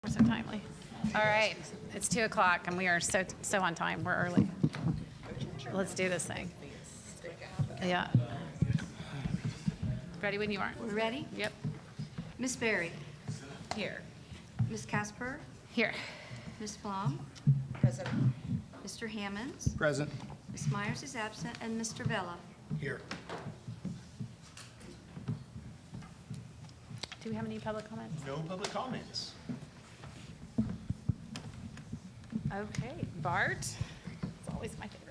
We're so timely. All right, it's 2 o'clock and we are so on time. We're early. Let's do this thing. Yeah. Ready when you are. We're ready? Yep. Miss Berry. Here. Miss Casper. Here. Miss Flom. Present. Mr. Hammonds. Present. Miss Myers is absent, and Mr. Vella. Here. Do we have any public comments? No public comments. Okay, Bart. It's always my favorite part.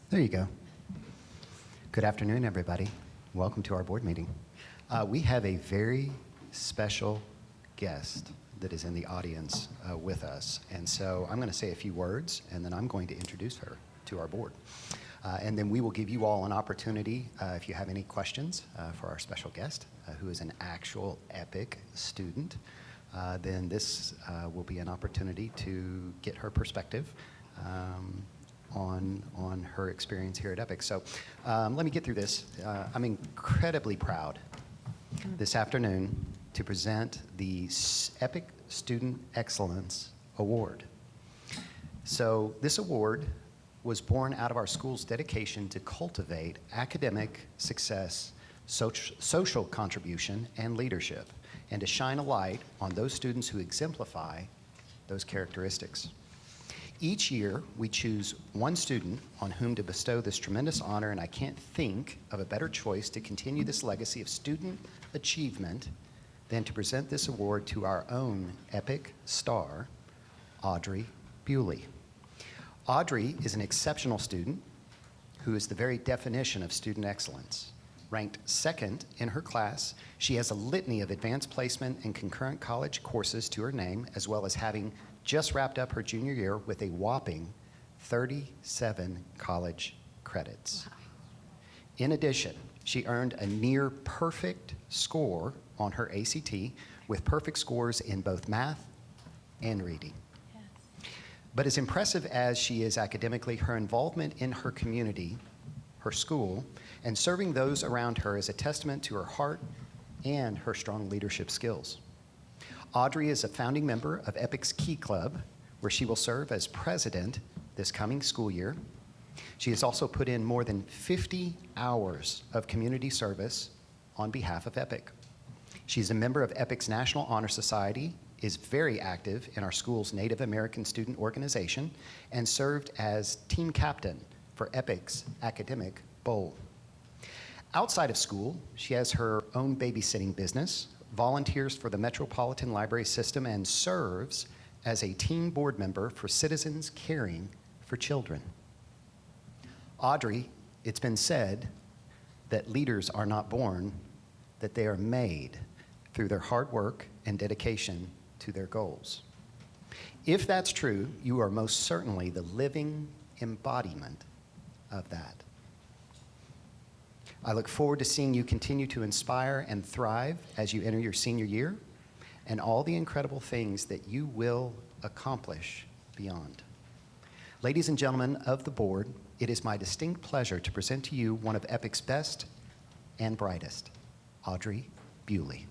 There you go. Good afternoon, everybody. Welcome to our board meeting. We have a very special guest that is in the audience with us. And so I'm going to say a few words, and then I'm going to introduce her to our board. And then we will give you all an opportunity, if you have any questions for our special guest, who is an actual EPIC student, then this will be an opportunity to get her perspective on her experience here at EPIC. So let me get through this. I'm incredibly proud this afternoon to present the EPIC Student Excellence Award. So this award was born out of our school's dedication to cultivate academic success, social contribution, and leadership, and to shine a light on those students who exemplify those characteristics. Each year, we choose one student on whom to bestow this tremendous honor, and I can't think of a better choice to continue this legacy of student achievement than to present this award to our own EPIC star, Audrey Bewley. Audrey is an exceptional student who is the very definition of student excellence. Ranked second in her class, she has a litany of advanced placement and concurrent college courses to her name, as well as having just wrapped up her junior year with a whopping 37 college credits. Wow. In addition, she earned a near perfect score on her ACT with perfect scores in both math and reading. Yes. But as impressive as she is academically, her involvement in her community, her school, and serving those around her is a testament to her heart and her strong leadership skills. Audrey is a founding member of EPIC's Key Club, where she will serve as president this coming school year. She has also put in more than 50 hours of community service on behalf of EPIC. She's a member of EPIC's National Honor Society, is very active in our school's Native American student organization, and served as team captain for EPIC's Academic Bowl. Outside of school, she has her own babysitting business, volunteers for the Metropolitan Library System, and serves as a team board member for Citizens Caring for Children. Audrey, it's been said that leaders are not born, that they are made through their hard work and dedication to their goals. If that's true, you are most certainly the living embodiment of that. I look forward to seeing you continue to inspire and thrive as you enter your senior year, and all the incredible things that you will accomplish beyond. Ladies and gentlemen of the board, it is my distinct pleasure to present to you one of EPIC's best and brightest, Audrey Bewley.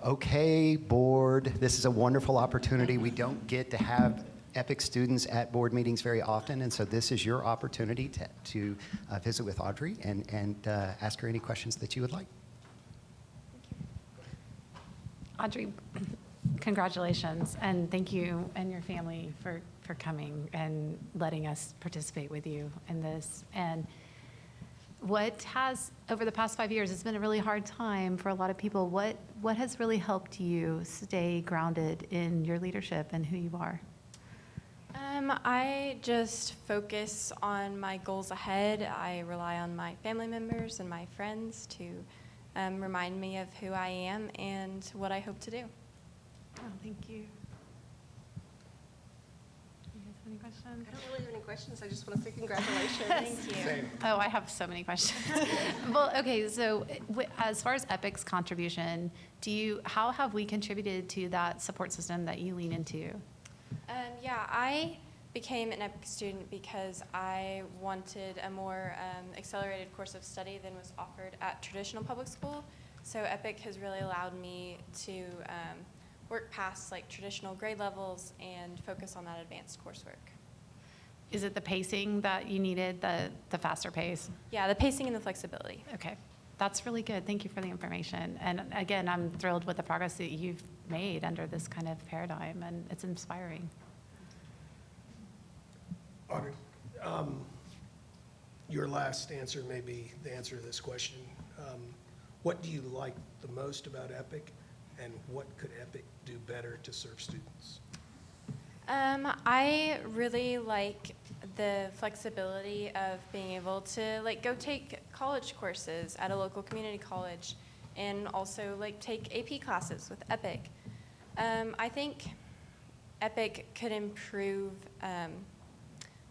Okay, board, this is a wonderful opportunity. We don't get to have EPIC students at board meetings very often, and so this is your opportunity to visit with Audrey and ask her any questions that you would like. Audrey, Congratulations, and thank you and your family for coming and letting us participate with you in this. And what has, over the past 5 years, it's been a really hard time for a lot of people. What has really helped you stay grounded in your leadership and who you are? I just focus on my goals ahead. I rely on my family members and my friends to remind me of who I am and what I hope to do. Oh, thank you. You guys have any questions? I don't really have any questions. I just want to say congratulations. Thank you. Oh, I have so many questions. Well, okay, so as far as EPIC's contribution, how have we contributed to that support system that you lean into? Yeah, I became an EPIC student because I wanted a more accelerated course of study than was offered at traditional public school. So EPIC has really allowed me to work past like traditional grade levels and focus on that advanced coursework. Is it the pacing that you needed, the faster pace? Yeah, the pacing and the flexibility. Okay, that's really good. Thank you for the information. And again, I'm thrilled with the progress that you've made under this kind of paradigm, and it's inspiring. Audrey, your last answer may be the answer to this question. What do you like the most about EPIC, and what could EPIC do better to serve students? I really like the flexibility of being able to like go take college courses at a local community college and also like take AP classes with EPIC. I think EPIC could improve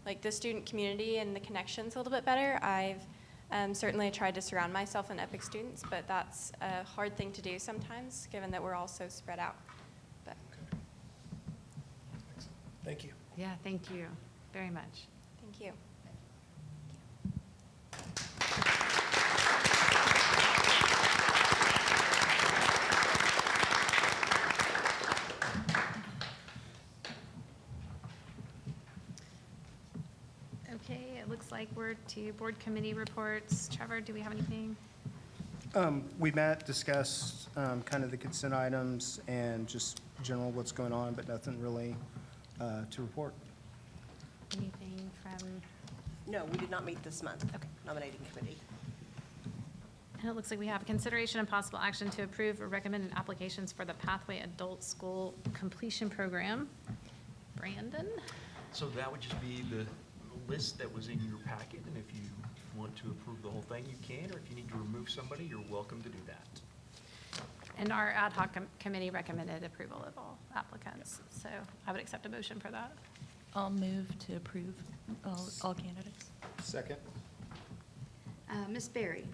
like the student community and the connections a little bit better. I've certainly tried to surround myself in EPIC students, but that's a hard thing to do sometimes given that we're all so spread out. But Thank you. Yeah, thank you very much. thank you. Okay, it looks like we're to board committee reports. Trevor, do we have anything? We met, discussed kind of the consent items and just general what's going on, but nothing really to report. Anything from, No, we did not meet this month. Okay. Nominating committee. and it looks like we have consideration and possible action to approve or recommend applications for the Pathway Adult School Completion Program. Brandon? So that would just be the list that was in your packet, and if you want to approve the whole thing, you can, or if you need to remove somebody, you're welcome to do that. And our ad hoc committee recommended approval of all applicants, so I would accept a motion for that. I'll move to approve all candidates. Second? Ms. Berry?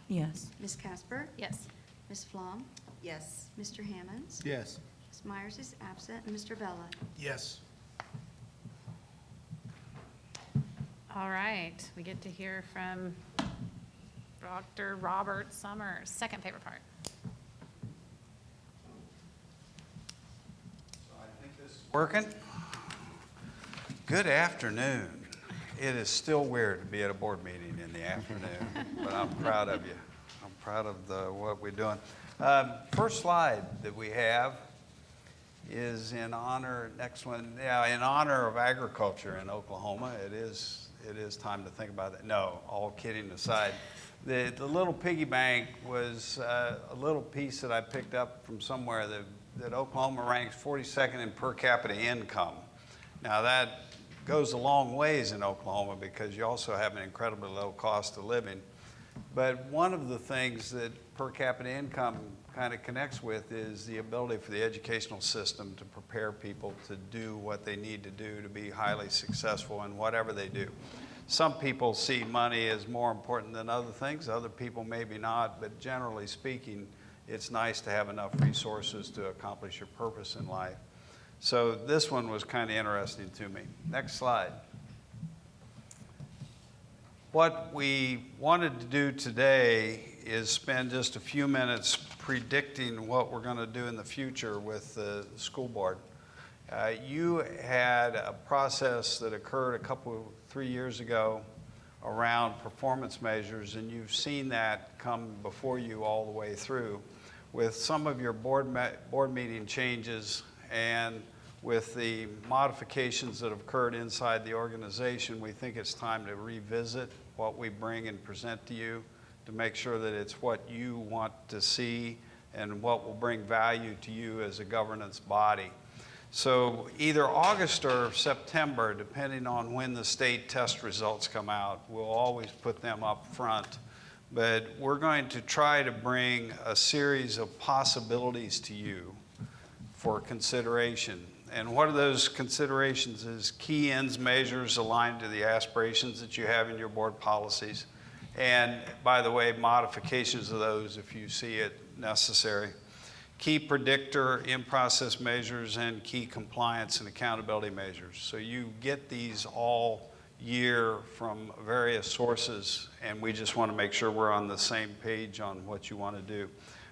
Yes. Ms. Casper? Yes. Ms. Flom? Yes. Mr. Hammonds? Yes. Ms. Myers is absent, and Mr. Vella? Yes. All right, we get to hear from Dr. Robert Summers, second favorite part. Working? Good afternoon. It is still weird to be at a board meeting in the afternoon, but I'm proud of you. I'm proud of what we're doing. First slide that we have is in honor, next one, yeah, in honor of agriculture in Oklahoma. It is time to think about it. No, all kidding aside. The little piggy bank was a little piece that I picked up from somewhere that Oklahoma ranks 42nd in per capita income. Now that goes a long ways in Oklahoma because you also have an incredibly low cost of living. But one of the things that per capita income kind of connects with is the ability for the educational system to prepare people to do what they need to do to be highly successful in whatever they do. Some people see money as more important than other things, other people maybe not, but generally speaking, it's nice to have enough resources to accomplish your purpose in life. So this one was kind of interesting to me. Next slide. What we wanted to do today is spend just a few minutes predicting what we're going to do in the future with the school board. You had a process that occurred 3 years ago around performance measures, and you've seen that come before you all the way through. with some of your board meeting changes and with the modifications that have occurred inside the organization, we think it's time to revisit what we bring and present to you to make sure that it's what you want to see and what will bring value to you as a governance body. So either August or September, depending on when the state test results come out, we'll always put them up front. But we're going to try to bring a series of possibilities to you for consideration. And one of those considerations is key ends measures aligned to the aspirations that you have in your board policies. And by the way, modifications of those if you see it necessary. Key predictor in-process measures and key compliance and accountability measures. So you get these all year from various sources, and we just want to make sure we're on the same page on what you want to do.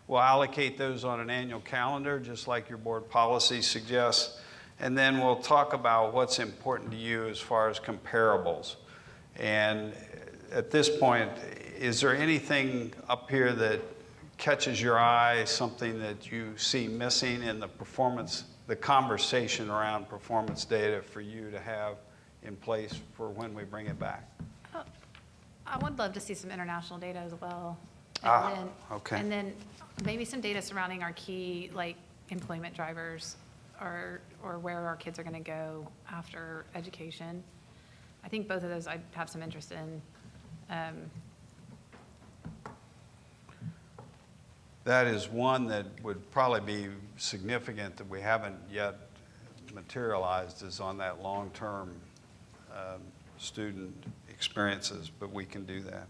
We'll allocate those on an annual calendar, just like your board policy suggests, and then we'll talk about what's important to you as far as comparables. And at this point, is there anything up here that catches your eye, something that you see missing in the performance, the conversation around performance data for you to have in place for when we bring it back? I would love to see some international data as well. Okay. And then maybe some data surrounding our key, like, employment drivers or where our kids are going to go after education. I think both of those I'd have some interest in. That is one that would probably be significant that we haven't yet materialized, is on that long-term student experiences, but we can do that.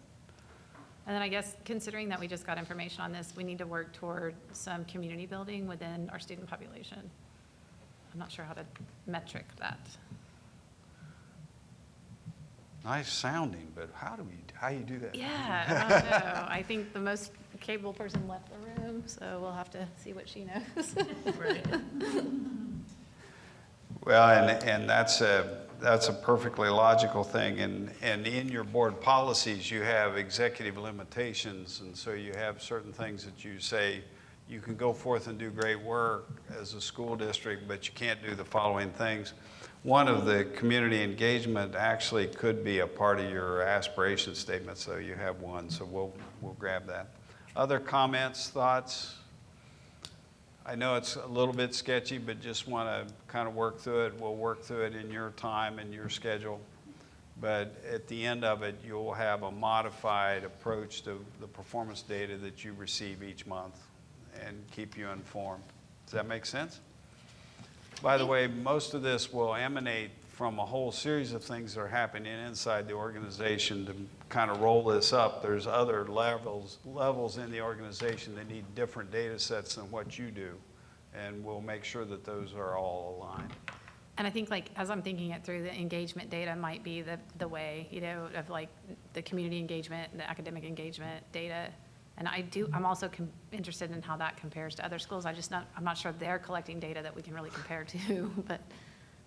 And then I guess considering that we just got information on this, we need to work toward some community building within our student population. I'm not sure how to metric that. Nice sounding, but how you do that? Yeah, I don't know. I think the most capable person left the room, so we'll have to see what she knows. Well, and that's a perfectly logical thing. And in your board policies, you have executive limitations, and so you have certain things that you say you can go forth and do great work as a school district, but you can't do the following things. One of the community engagement actually could be a part of your aspiration statement, so you have one, so we'll grab that. Other comments, thoughts? I know it's a little bit sketchy, but just want to kind of work through it. We'll work through it in your time and your schedule. But at the end of it, you'll have a modified approach to the performance data that you receive each month and keep you informed. Does that make sense? By the way, most of this will emanate from a whole series of things that are happening inside the organization to kind of roll this up. There's other levels in the organization that need different data sets than what you do, and we'll make sure that those are all aligned. And I think, like, as I'm thinking it through, the engagement data might be the way, you know, of like the community engagement, the academic engagement data. And I'm also interested in how that compares to other schools. I'm not sure they're collecting data that we can really compare to, but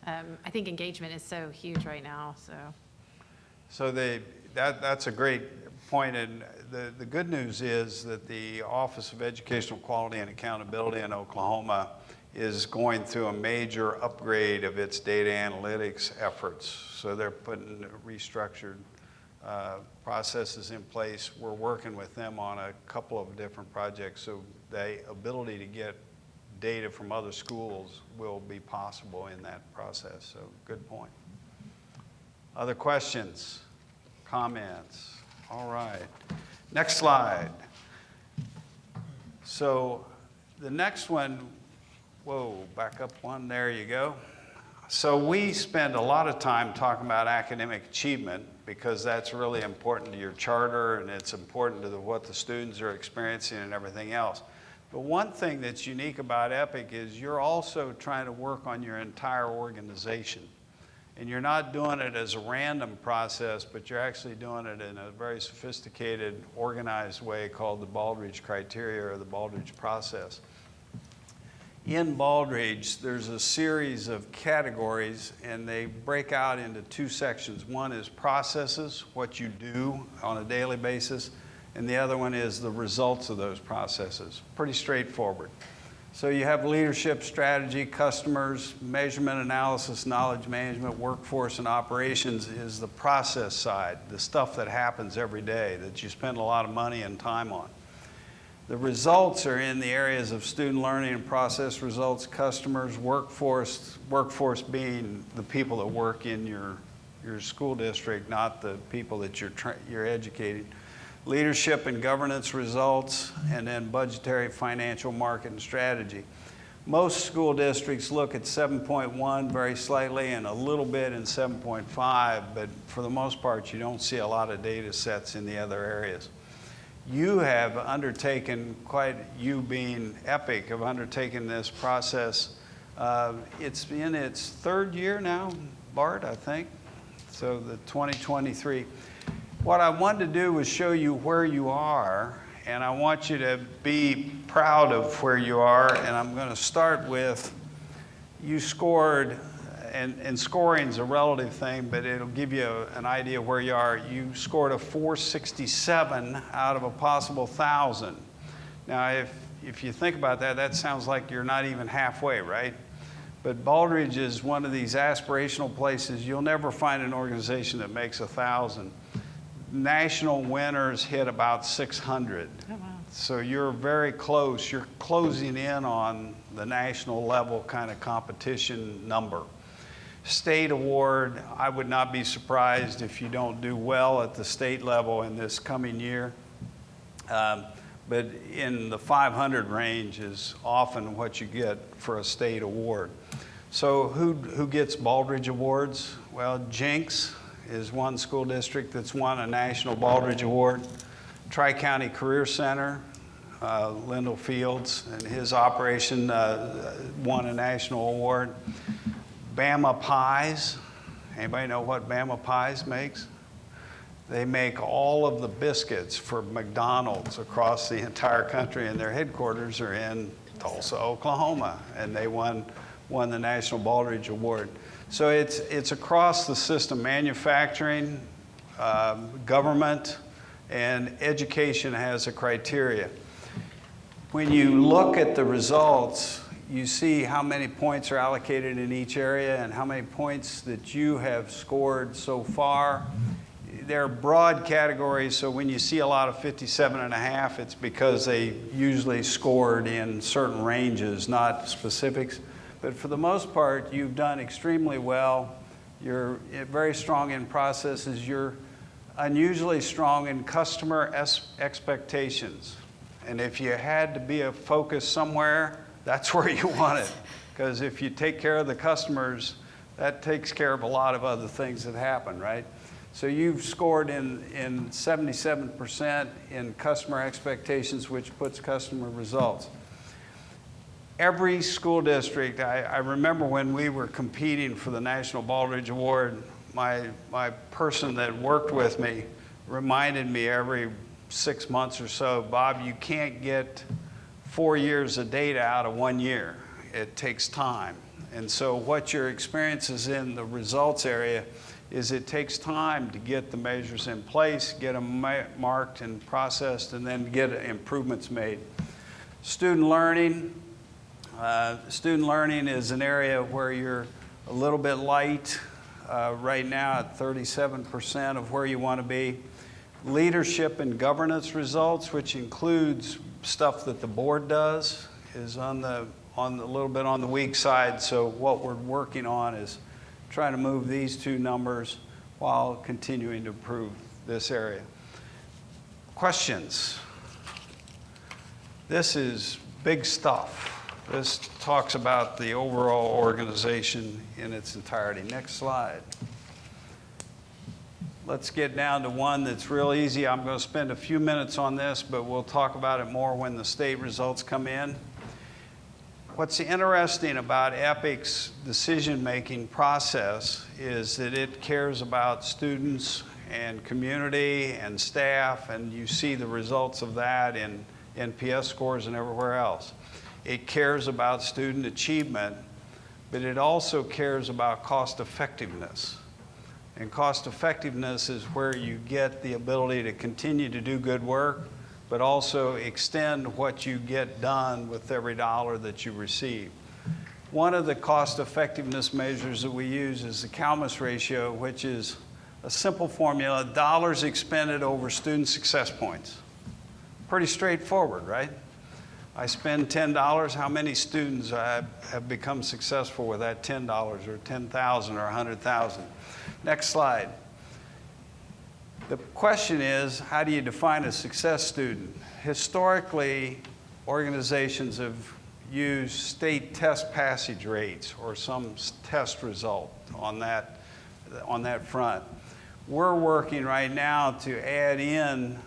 I think engagement is so huge right now, so. So that's a great point, and the good news is that the Office of Educational Quality and Accountability in Oklahoma is going through a major upgrade of its data analytics efforts. So they're putting restructured processes in place. We're working with them on a couple of different projects, so the ability to get data from other schools will be possible in that process. So good point. Other questions, comments? All right. Next slide. So the next one, whoa, back up one, there you go. So we spend a lot of time talking about academic achievement because that's really important to your charter and it's important to what the students are experiencing and everything else. But one thing that's unique about EPIC is you're also trying to work on your entire organization. And you're not doing it as a random process, but you're actually doing it in a very sophisticated, organized way called the Baldrige criteria or the Baldrige process. In Baldrige, there's a series of categories, and they break out into two sections. One is processes, what you do on a daily basis, and the other one is the results of those processes. Pretty straightforward. So you have leadership, strategy, customers, measurement, analysis, knowledge management, workforce, and operations is the process side, the stuff that happens every day that you spend a lot of money and time on. The results are in the areas of student learning and process results, customers, workforce being the people that work in your school district, not the people that you're educating. Leadership and governance results, and then budgetary, financial, market, and strategy. Most school districts look at 7.1 very slightly and a little bit in 7.5, but for the most part, you don't see a lot of data sets in the other areas. You have undertaken, you being EPIC, have undertaken this process. It's in its third year now, Bart, I think, so the 2023. What I wanted to do was show you where you are, and I want you to be proud of where you are, and I'm going to start with, you scored, and scoring's a relative thing, but it'll give you an idea of where you are. You scored a 467 out of a possible 1,000. Now, if you think about that, that sounds like you're not even halfway, right? But Baldrige is one of these aspirational places. You'll never find an organization that makes 1,000. National winners hit about 600. Oh, wow. So you're very close. You're closing in on the national level kind of competition number. State award, I would not be surprised if you don't do well at the state level in this coming year. But in the 500 range is often what you get for a state award. So who gets Baldrige Awards? Well, Jenks is one school district that's won a national Baldrige Award. Tri-County Career Center, Lyndall Fields and his operation won a national award. Bama Pies, anybody know what Bama Pies makes? They make all of the biscuits for McDonald's across the entire country, and their headquarters are in Tulsa, Oklahoma, and they won the National Baldrige Award. So it's across the system, manufacturing, government, and education has a criteria. When you look at the results, you see how many points are allocated in each area and how many points that you have scored so far. They're broad categories, so when you see a lot of 57.5, it's because they usually scored in certain ranges, not specifics. But for the most part, you've done extremely well. You're very strong in processes. You're unusually strong in customer expectations. And if you had to be a focus somewhere, that's where you want it. Because if you take care of the customers, that takes care of a lot of other things that happen, right? So you've scored in 77% in customer expectations, which puts customer results. Every school district, I remember when we were competing for the National Baldrige Award, my person that worked with me reminded me every 6 months or so, Bob, you can't get 4 years of data out of 1 year. It takes time. And so what your experience is in the results area is it takes time to get the measures in place, get them marked and processed, and then get improvements made. Student learning. Student learning is an area where you're a little bit light right now at 37% of where you want to be. Leadership and governance results, which includes stuff that the board does, is on a little bit on the weak side. So what we're working on is trying to move these two numbers while continuing to improve this area. Questions? This is big stuff. This talks about the overall organization in its entirety. Next slide. Let's get down to one that's real easy. I'm going to spend a few minutes on this, but we'll talk about it more when the state results come in. What's interesting about EPIC's decision-making process is that it cares about students and community and staff, and you see the results of that in NPS scores and everywhere else. It cares about student achievement, but it also cares about cost effectiveness. And cost effectiveness is where you get the ability to continue to do good work, but also extend what you get done with every dollar that you receive. One of the cost effectiveness measures that we use is the CalMUS ratio, which is a simple formula, dollars expended over student success points. Pretty straightforward, right? I spend $10, how many students have become successful with that $10 or 10,000 or 100,000? Next slide. The question is, how do you define a success student? Historically, organizations have used state test passage rates or some test result on that front. We're working right now to add in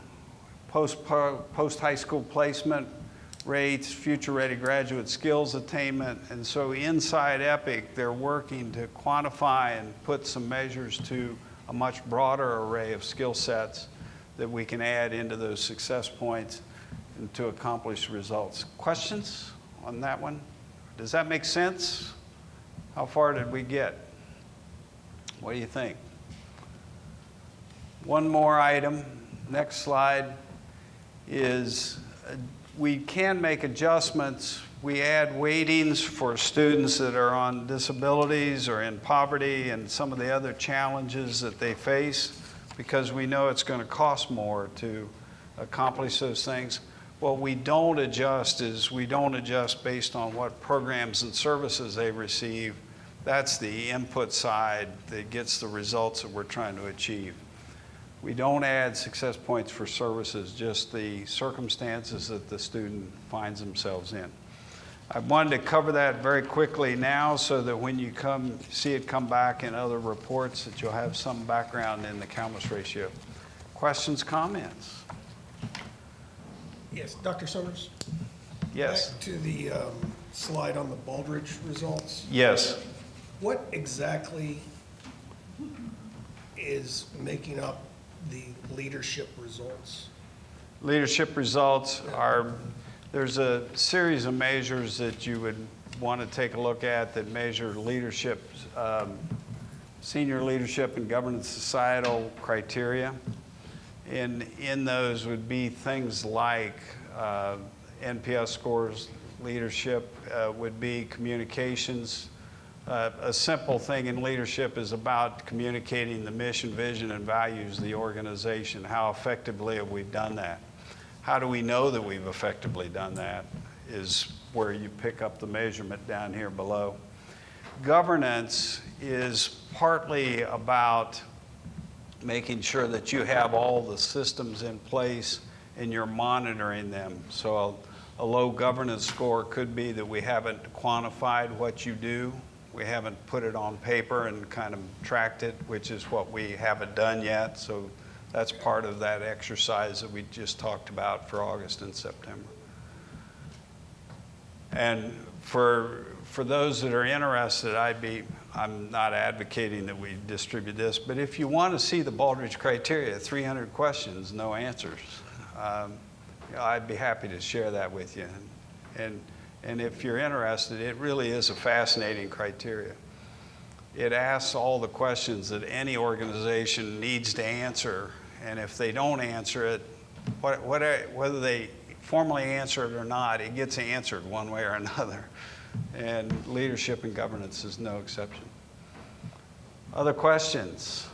post-high school placement rates, future-ready graduate skills attainment, and so inside EPIC, they're working to quantify and put some measures to a much broader array of skill sets that we can add into those success points and to accomplish results. Questions on that one? Does that make sense? How far did we get? What do you think? One more item, next slide, is we can make adjustments. We add weightings for students that are on disabilities or in poverty and some of the other challenges that they face because we know it's going to cost more to accomplish those things. What we don't adjust is we don't adjust based on what programs and services they receive. That's the input side that gets the results that we're trying to achieve. We don't add success points for services, just the circumstances that the student finds themselves in. I wanted to cover that very quickly now so that when you see it come back in other reports that you'll have some background in the CalMUS ratio. Questions, comments? Yes, Dr. Summers? Yes. Back to the slide on the Baldrige results. Yes. What exactly is making up the leadership results? Leadership results are, there's a series of measures that you would want to take a look at that measure leadership, senior leadership and governance societal criteria. And in those would be things like NPS scores, leadership would be communications. A simple thing in leadership is about communicating the mission, vision, and values of the organization. How effectively have we done that? How do we know that we've effectively done that is where you pick up the measurement down here below. Governance is partly about making sure that you have all the systems in place and you're monitoring them. So a low governance score could be that we haven't quantified what you do. We haven't put it on paper and kind of tracked it, which is what we haven't done yet. So that's part of that exercise that we just talked about for August and September. And for those that are interested, I'm not advocating that we distribute this, but if you want to see the Baldrige criteria, 300 questions, no answers, I'd be happy to share that with you. And if you're interested, it really is a fascinating criteria. It asks all the questions that any organization needs to answer, and if they don't answer it, whether they formally answer it or not, it gets answered one way or another. And leadership and governance is no exception. Other questions?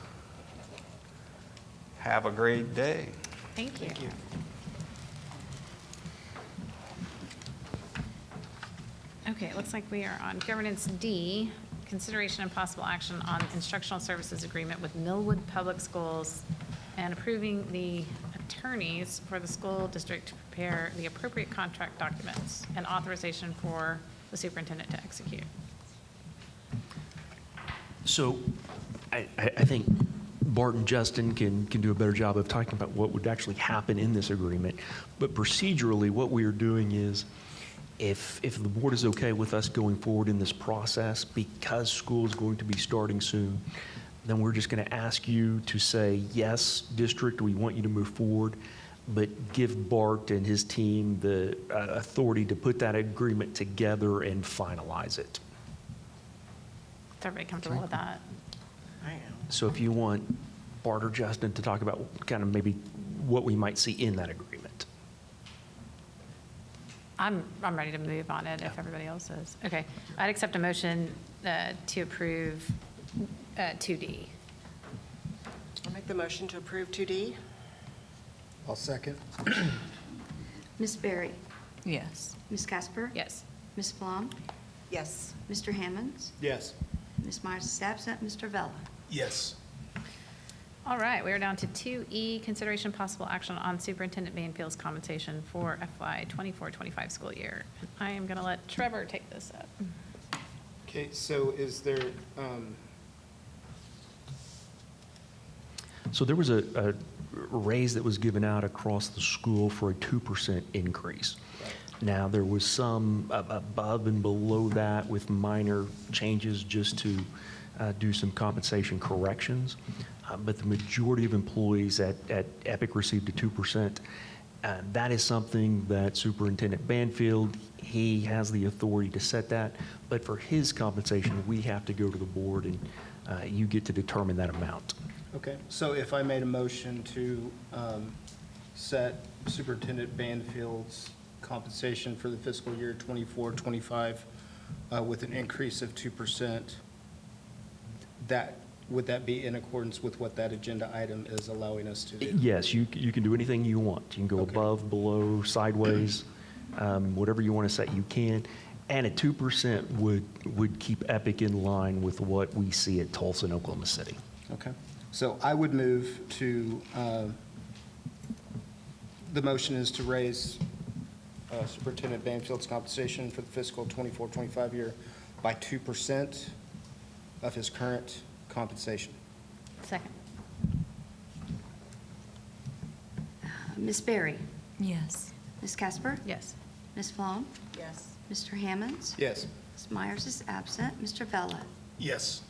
Have a great day. Thank you. Thank you. Okay, it looks like we are on governance D, consideration and possible action on instructional services agreement with Millwood Public Schools and approving the attorneys for the school district to prepare the appropriate contract documents and authorization for the superintendent to execute. So I think Bart and Justin can do a better job of talking about what would actually happen in this agreement. But procedurally, what we are doing is if the board is okay with us going forward in this process, because school is going to be starting soon, then we're just going to ask you to say, yes, district, we want you to move forward, but give Bart and his team the authority to put that agreement together and finalize it. Is everybody comfortable with that? I am. So if you want Bart or Justin to talk about kind of maybe what we might see in that agreement. I'm ready to move on it if everybody else is. Okay. I'd accept a motion to approve 2D. I'll make the motion to approve 2D. I'll second. Ms. Berry? Yes. Ms. Casper? Yes. Ms. Flom? Yes. Mr. Hammonds? Yes. Ms. Myers is absent. Mr. Vella? Yes. All right, we are down to 2E, consideration possible action on Superintendent Banfield's compensation for FY 24-25 school year. I am going to let Trevor take this up. Okay, so is there, So there was a raise that was given out across the school for a 2% increase. Now, there was some above and below that with minor changes just to do some compensation corrections. But the majority of employees at Epic received a 2%. That is something that Superintendent Banfield, he has the authority to set that. But for his compensation, we have to go to the board and you get to determine that amount. okay, so if I made a motion to set Superintendent Banfield's compensation for the fiscal year 24-25 with an increase of 2%, would that be in accordance with what that agenda item is allowing us to do? Yes, you can do anything you want. You can go Okay. above, below, sideways, whatever you want to set, you can. And a 2% would keep Epic in line with what we see at Tulsa and Oklahoma City. Okay, so I would move to, the motion is to raise Superintendent Banfield's compensation for the fiscal 24-25 year by 2% of his current compensation. Second. Ms. Berry? Yes. Ms. Casper? Yes. Ms. Flom? Yes. Mr. Hammonds? Yes. Ms. Myers is absent. Mr. Vella? Yes.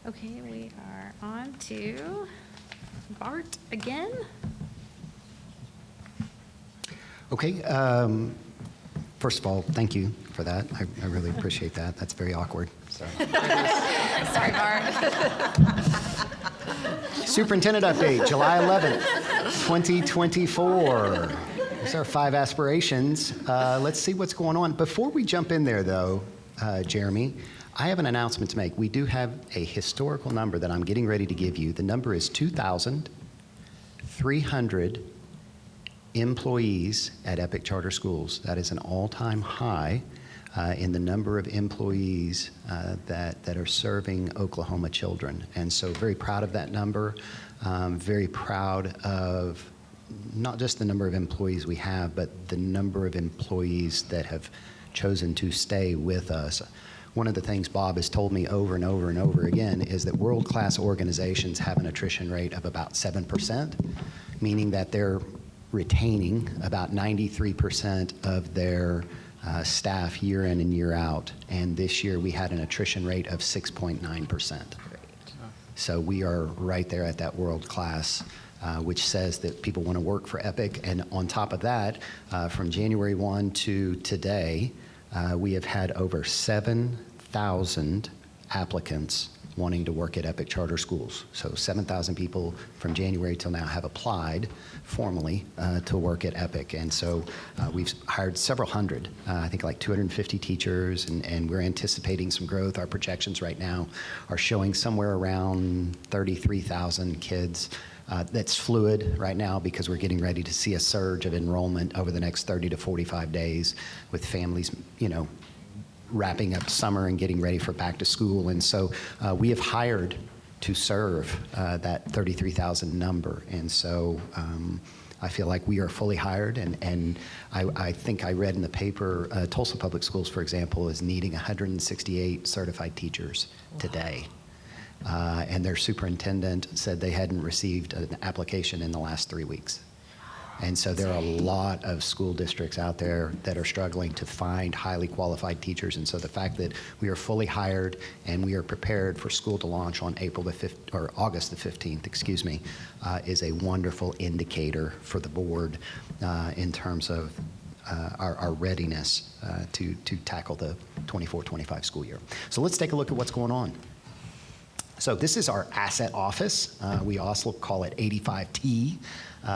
Okay, we are on to Bart again. Okay, first of all, thank you for that. I really appreciate that. That's very awkward. So. Sorry, Bart. Superintendent update, July 11th, 2024. These are 5 aspirations. Let's see what's going on. Before we jump in there, though, Jeremy, I have an announcement to make. We do have a historical number that I'm getting ready to give you. The number is 2,300 employees at Epic Charter Schools. That is an all-time high in the number of employees that are serving Oklahoma children. And so very proud of that number. Very proud of not just the number of employees we have, but the number of employees that have chosen to stay with us. One of the things Bob has told me over and over and over again is that world-class organizations have an attrition rate of about 7%, meaning that they're retaining about 93% of their staff year in and year out. And this year we had an attrition rate of 6.9%. So we are right there at that world-class, which says that people want to work for Epic. And on top of that, from January 1 to today, we have had over 7,000 applicants wanting to work at Epic Charter Schools. So 7,000 people from January till now have applied formally to work at Epic. And so we've hired several hundred, I think like 250 teachers, and we're anticipating some growth. Our projections right now are showing somewhere around 33,000 kids. That's fluid right now because we're getting ready to see a surge of enrollment over the next 30 to 45 days with families, wrapping up summer and getting ready for back to school. And so we have hired to serve that 33,000 number. And so I feel like we are fully hired. And I think I read in the paper, Tulsa Public Schools, for example, is needing 168 certified teachers today. And their superintendent said they hadn't received an application in the last 3 weeks. And so there are a lot of school districts out there that are struggling to find highly qualified teachers. And so the fact that we are fully hired and we are prepared for school to launch on August the 15th, is a wonderful indicator for the board in terms of our readiness to tackle the 24-25 school year. So let's take a look at what's going on. So this is our asset office. We also call it 85T.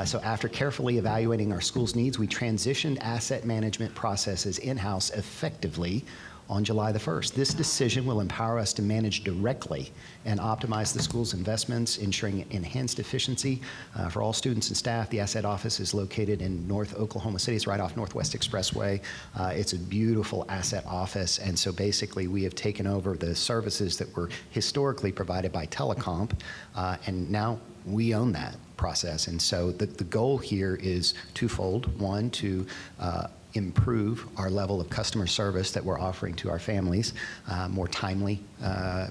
So after carefully evaluating our school's needs, we transitioned asset management processes in-house effectively on July the 1st. This decision will empower us to manage directly and optimize the school's investments, ensuring enhanced efficiency for all students and staff. The asset office is located in North Oklahoma City. It's right off Northwest Expressway. It's a beautiful asset office, and so basically we have taken over the services that were historically provided by Telecomp, and now we own that process. And so the goal here is twofold. One, to improve our level of customer service that we're offering to our families, more timely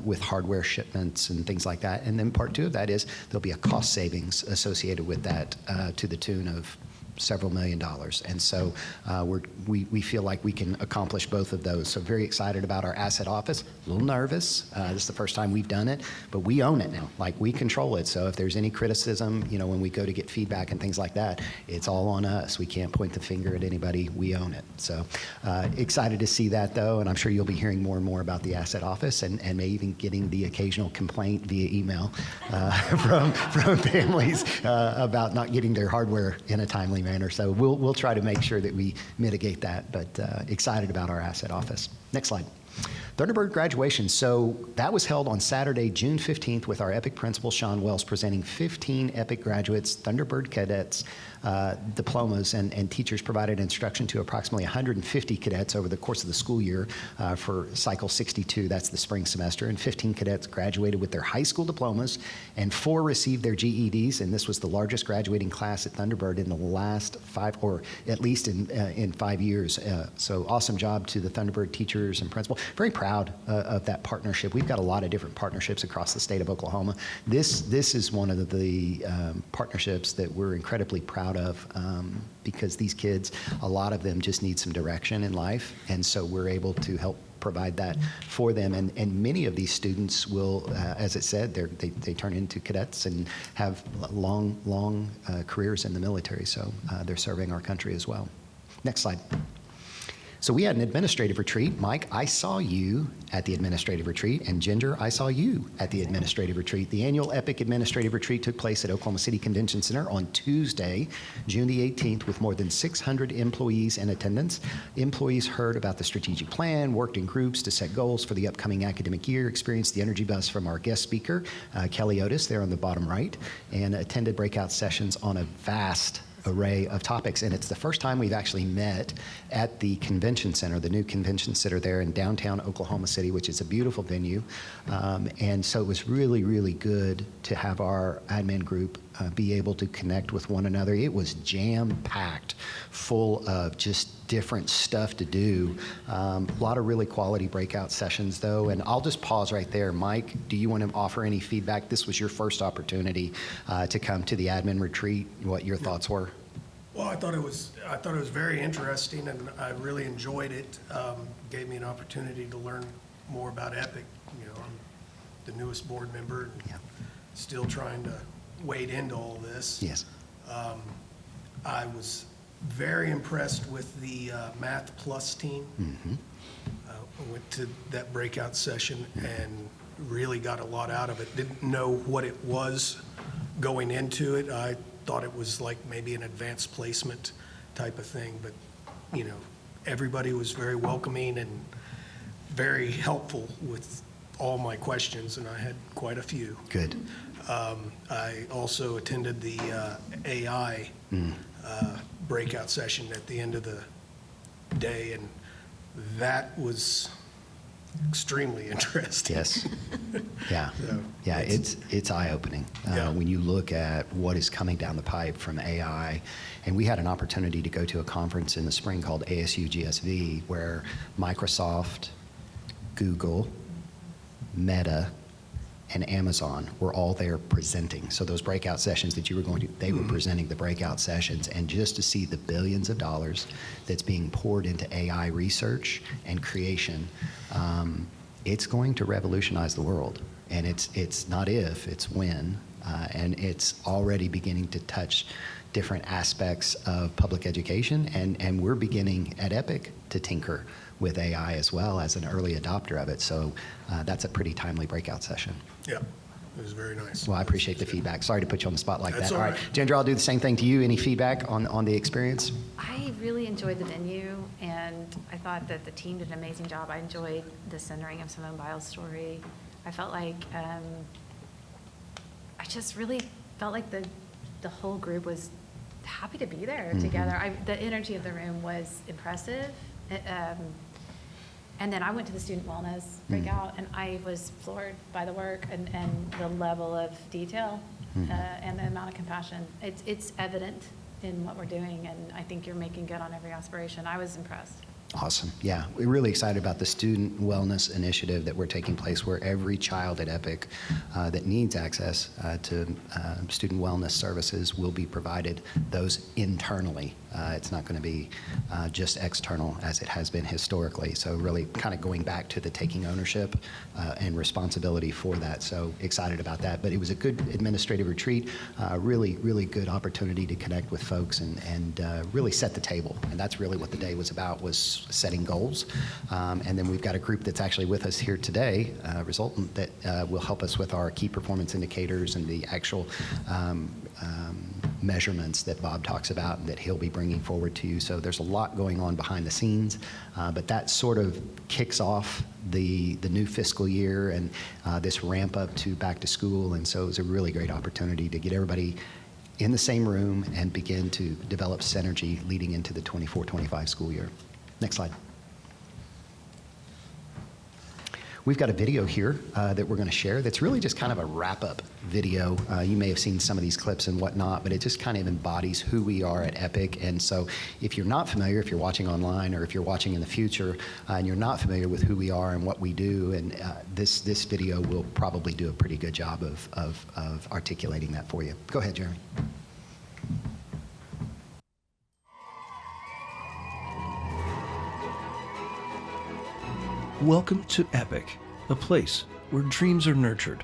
with hardware shipments and things like that. And then part two of that is there'll be a cost savings associated with that to the tune of several $1 million. And so we feel like we can accomplish both of those. So very excited about our asset office. A little nervous. This is the first time we've done it, but we own it now. Like, we control it. So if there's any criticism, when we go to get feedback and things like that, it's all on us. We can't point the finger at anybody. We own it. So excited to see that, though, and I'm sure you'll be hearing more and more about the asset office, and maybe even getting the occasional complaint via email from families about not getting their hardware in a timely manner. So we'll try to make sure that we mitigate that, but excited about our asset office. Next slide. Thunderbird graduation. So that was held on Saturday, June 15th, with our EPIC principal, Sean Wells, presenting 15 EPIC graduates, Thunderbird cadets, diplomas, and teachers provided instruction to approximately 150 cadets over the course of the school year for cycle 62. That's the spring semester. And 15 cadets graduated with their high school diplomas, and 4 received their GEDs. And this was the largest graduating class at Thunderbird in the last 5, or at least in 5 years. So awesome job to the Thunderbird teachers and principal. Very proud of that partnership. We've got a lot of different partnerships across the state of Oklahoma. This is one of the partnerships that we're incredibly proud of, because these kids, a lot of them just need some direction in life, and so we're able to help provide that for them. And many of these students will, as it said, they turn into cadets and have long careers in the military, so they're serving our country as well. Next slide. So we had an administrative retreat. Mike, I saw you at the administrative retreat, and Ginger, I saw you at the administrative retreat. The annual EPIC administrative retreat took place at Oklahoma City Convention Center on Tuesday, June the 18th, with more than 600 employees in attendance. Employees heard about the strategic plan, worked in groups to set goals for the upcoming academic year, experienced the energy buzz from our guest speaker, Kelly Otis, there on the bottom right, and attended breakout sessions on a vast array of topics. And it's the first time we've actually met at the convention center, the new convention center there in downtown Oklahoma City, which is a beautiful venue. And so it was really, really good to have our admin group be able to connect with one another. It was jam-packed, full of just different stuff to do. A lot of really quality breakout sessions, though. And I'll just pause right there. Mike, do you want to offer any feedback? This was your first opportunity to come to the admin retreat. What your thoughts were? Well, I thought it was very interesting, and I really enjoyed it. Gave me an opportunity to learn more about EPIC. I'm the newest board member, and still trying to wade into all this. Yes. I was very impressed with the Math Plus team. Mm-hmm. I went to that breakout session and really got a lot out of it. Didn't know what it was going into it. I thought it was like maybe an advanced placement type of thing, but everybody was very welcoming and very helpful with all my questions, and I had quite a few. Good. I also attended the AI breakout session at the end of the day, and that was extremely interesting. Yes. Yeah. So, Yeah, it's eye-opening Yeah. when you look at what is coming down the pipe from AI. And we had an opportunity to go to a conference in the spring called ASU GSV, where Microsoft, Google, Meta, and Amazon were all there presenting. So those breakout sessions that you were going to, they were presenting the breakout sessions. And just to see the billions of dollars that's being poured into AI research and creation, it's going to revolutionize the world. And it's not if, it's when. And it's already beginning to touch different aspects of public education, and we're beginning at Epic to tinker with AI as well as an early adopter of it. So that's a pretty timely breakout session. Yeah, it was very nice. Well, I appreciate the feedback. Sorry to put you on the spot like That's that. all All right, right. Jandra, I'll do the same thing to you. Any feedback on the experience? I really enjoyed the venue, and I thought that the team did an amazing job. I enjoyed the centering of Simone Biles' story. I felt like, I just really felt like the whole group was happy to be there together. The energy of the room was impressive. And then I went to the student wellness breakout, and I was floored by the work and the level of detail and the amount of compassion. It's evident in what we're doing, and I think you're making good on every aspiration. I was impressed. Awesome. Yeah, we're really excited about the student wellness initiative that we're taking place, where every child at Epic that needs access to student wellness services will be provided those internally. It's not going to be just external as it has been historically. So really kind of going back to the taking ownership and responsibility for that. So excited about that. But it was a good administrative retreat, really, really good opportunity to connect with folks and really set the table. And that's really what the day was about, was setting goals. And then we've got a group that's actually with us here today, Resultant, that will help us with our key performance indicators and the actual measurements that Bob talks about and that he'll be bringing forward to you. So there's a lot going on behind the scenes, but that sort of kicks off the new fiscal year and this ramp up to back to school. And so it was a really great opportunity to get everybody in the same room and begin to develop synergy leading into the 24-25 school year. Next slide. We've got a video here that we're going to share that's really just kind of a wrap-up video. You may have seen some of these clips and whatnot, but it just kind of embodies who we are at Epic. And so if you're not familiar, if you're watching online or if you're watching in the future and you're not familiar with who we are and what we do, and this video will probably do a pretty good job of articulating that for you. Go ahead, Jeremy. Welcome to Epic, a place where dreams are nurtured,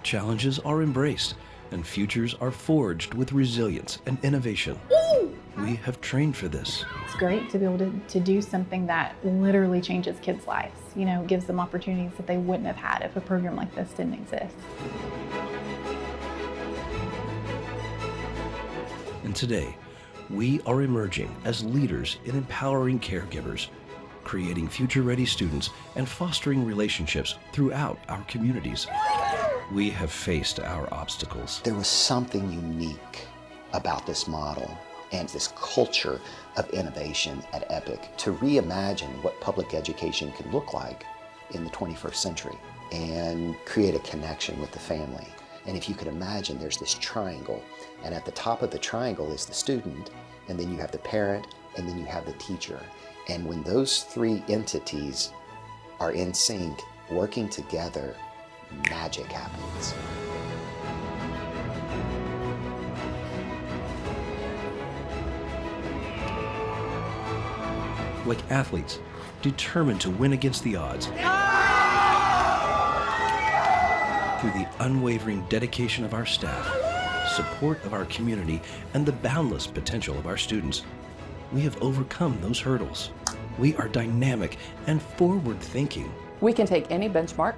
challenges are embraced, and futures are forged with resilience and innovation. We have trained for this. It's great to be able to do something that literally changes kids' lives. You know, gives them opportunities that they wouldn't have had if a program like this didn't exist. And today, we are emerging as leaders in empowering caregivers, creating future-ready students, and fostering relationships throughout our communities. We have faced our obstacles. There was something unique about this model and this culture of innovation at Epic to reimagine what public education could look like in the 21st century and create a connection with the family. And if you could imagine, there's this triangle, and at the top of the triangle is the student, and then you have the parent, and then you have the teacher. And when those three entities are in sync, working together, magic happens. Like athletes, determined to win against the odds. Through the unwavering dedication of our staff, support of our community, and the boundless potential of our students, we have overcome those hurdles. We are dynamic and forward-thinking. We can take any benchmark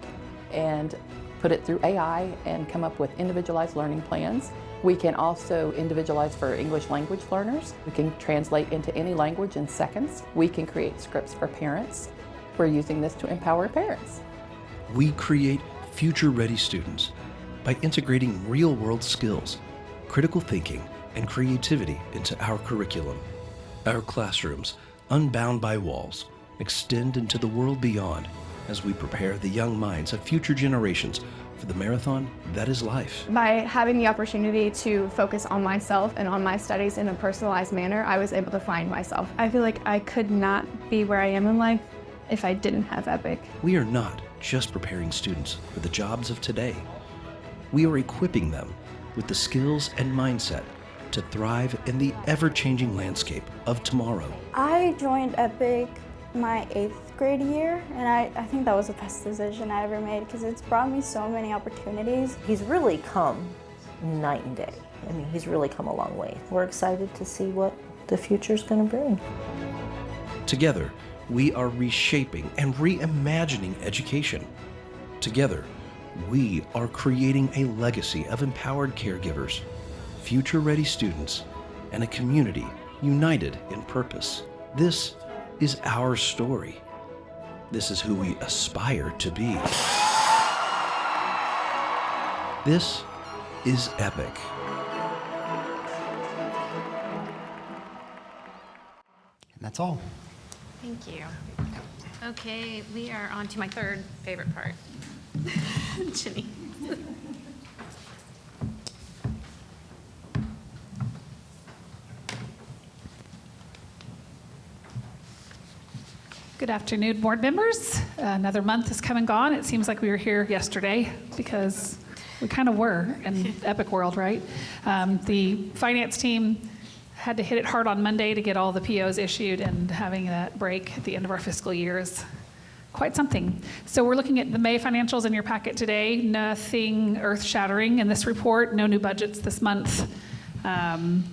and put it through AI and come up with individualized learning plans. We can also individualize for English language learners. We can translate into any language in seconds. We can create scripts for parents. We're using this to empower parents. We create future-ready students by integrating real-world skills, critical thinking, and creativity into our curriculum. Our classrooms, unbound by walls, extend into the world beyond as we prepare the young minds of future generations for the marathon that is life. By having the opportunity to focus on myself and on my studies in a personalized manner, I was able to find myself. I feel like I could not be where I am in life if I didn't have Epic. We are not just preparing students for the jobs of today. We are equipping them with the skills and mindset to thrive in the ever-changing landscape of tomorrow. I joined Epic my 8th grade year, and I think that was the best decision I ever made because it's brought me so many opportunities. He's really come night and day. I mean, he's really come a long way. We're excited to see what the future's going to bring. Together, we are reshaping and reimagining education. Together, we are creating a legacy of empowered caregivers, future-ready students, and a community united in purpose. This is our story. This is who we aspire to be. This is Epic. And that's all. Thank you. Okay, we are on to my third favorite part. Ginny. Good afternoon, board members. Another month has come and gone. It seems like we were here yesterday because we kind of were in Epic World, right? The finance team had to hit it hard on Monday to get all the POs issued, and having that break at the end of our fiscal year is quite something. So we're looking at the May financials in your packet today. Nothing earth-shattering in this report. No new budgets this month. Fund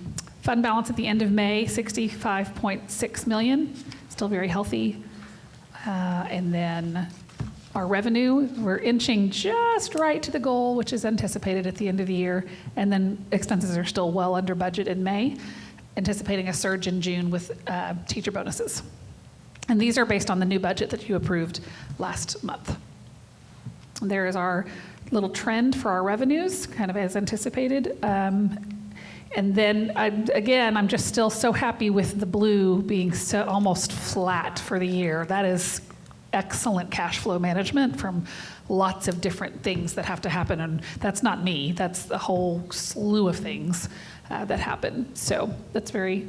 balance at the end of May, $65.6 million. Still very healthy. And then our revenue, we're inching just right to the goal, which is anticipated at the end of the year. And then expenses are still well under budget in May, anticipating a surge in June with teacher bonuses. And these are based on the new budget that you approved last month. There is our little trend for our revenues, kind of as anticipated. And then, I'm just still so happy with the blue being so almost flat for the year. That is excellent cash flow management from lots of different things that have to happen. And that's not me. That's the whole slew of things that happen. So that's very,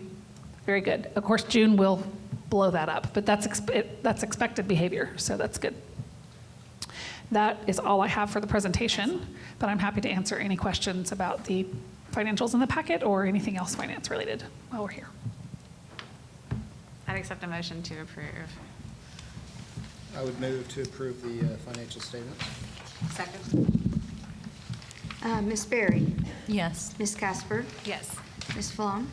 very good. Of course, June will blow that up, but that's expected behavior. So that's good. That is all I have for the presentation, but I'm happy to answer any questions about the financials in the packet or anything else finance related while we're here. I'd accept a motion to approve. I would move to approve the financial statements. Second. Ms. Berry? Yes. Ms. Casper? Yes. Ms. Flom?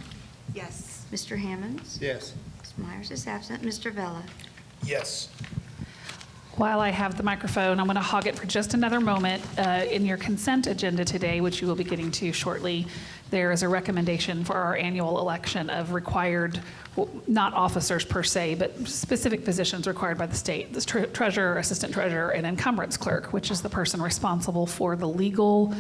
Yes. Mr. Hammonds? Yes. Ms. Myers is absent. Mr. Vella? Yes. While I have the microphone, I'm going to hog it for just another moment. In your consent agenda today, which you will be getting to shortly, there is a recommendation for our annual election of required, well, not officers per se, but specific positions required by the state. The treasurer, assistant treasurer, and encumbrance clerk, which is the person responsible for the legal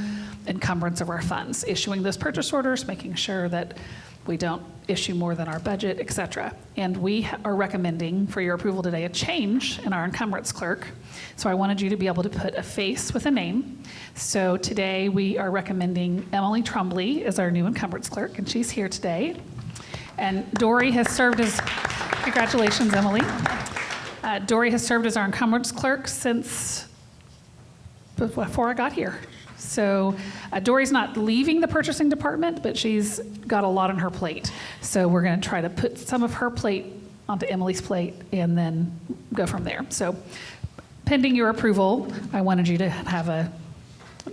encumbrance of our funds, issuing those purchase orders, making sure that we don't issue more than our budget, et cetera. And we are recommending for your approval today a change in our encumbrance clerk. So I wanted you to be able to put a face with a name. So today we are recommending Emily Trumbley as our new encumbrance clerk, and she's here today. And Dory has served as, congratulations, Emily. Dory has served as our encumbrance clerk since before I got here. So Dory's not leaving the purchasing department, but she's got a lot on her plate. So we're going to try to put some of her plate onto Emily's plate and then go from there. So pending your approval, I wanted you to have a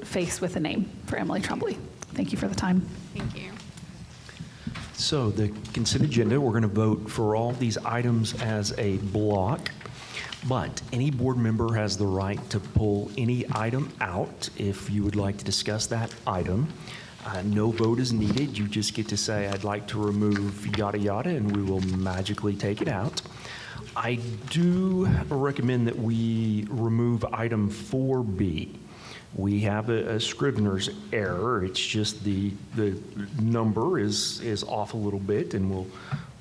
face with a name for Emily Trumbley. Thank you for the time. Thank you. So the consent agenda, we're going to vote for all these items as a block. But any board member has the right to pull any item out if you would like to discuss that item. No vote is needed. You just get to say, I'd like to remove yada yada, and we will magically take it out. I do recommend that we remove item 4B. We have a Scrivener's error. It's just the number is off a little bit, and we'll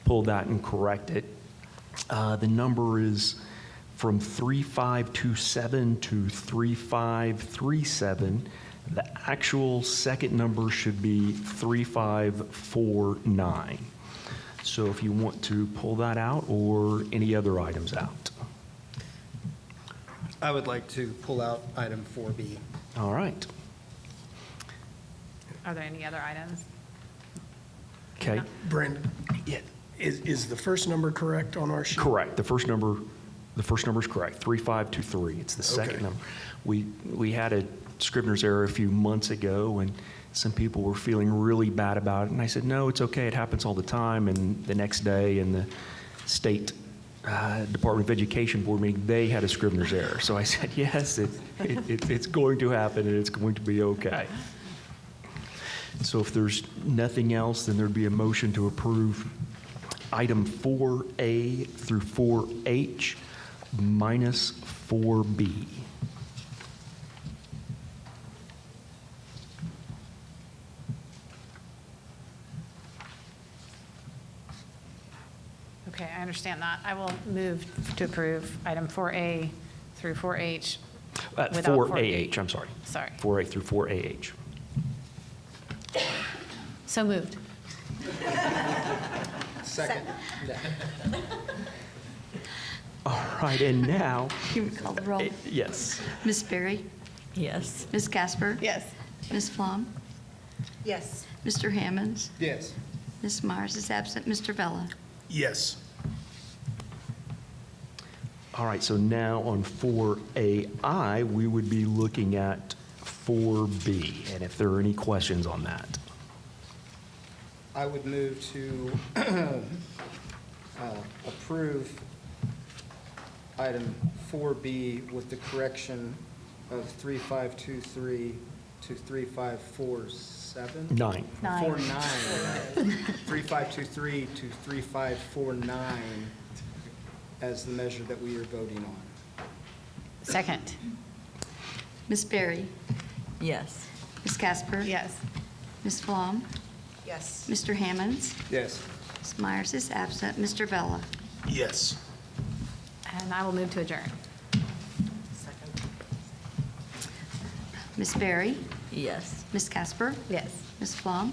pull that and correct it. The number is from 3527 to 3537. The actual second number should be 3549. So if you want to pull that out or any other items out. I would like to pull out item 4B. All right. Are there any other items? Okay. Brandon, is the first number correct on our sheet? Correct. The first number is correct. 3523. It's the second Okay. number. We had a Scrivener's error a few months ago, and some people were feeling really bad about it. And I said, no, it's okay. It happens all the time. And the next day in the state Department of Education board meeting, they had a Scrivener's error. So I said, yes, it's going to happen, and it's going to be okay. So if there's nothing else, then there'd be a motion to approve item 4A through 4H minus 4B. Okay, I understand that. I will move to approve item 4A through 4H. without 4AH, I'm sorry. Sorry. 4A through 4AH. So moved. Second. All right, and now, You would call the roll. yes. Ms. Berry? Yes. Ms. Casper? Yes. Ms. Flom? Yes. Mr. Hammonds? Yes. Ms. Myers is absent. Mr. Vella? Yes. All right, so now on 4AI, we would be looking at 4B, and if there are any questions on that. I would move to approve item 4B with the correction of 3523 to 3547? 9. 49. 3523 to 3549 as the measure that we are voting on. Second. Ms. Berry? Yes. Ms. Casper? Yes. Ms. Flom? Yes. Mr. Hammonds? Yes. Ms. Myers is absent. Mr. Vella? Yes. And I will move to adjourn. Second. Ms. Berry? Yes. Ms. Casper? Yes. Ms. Flom?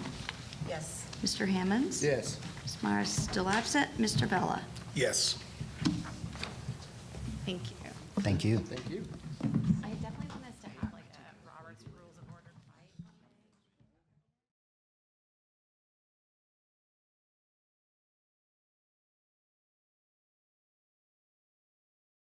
Yes. Mr. Hammonds? Yes. Ms. Myers is still absent. Mr. Vella? Yes. Thank you. Thank you. Thank you.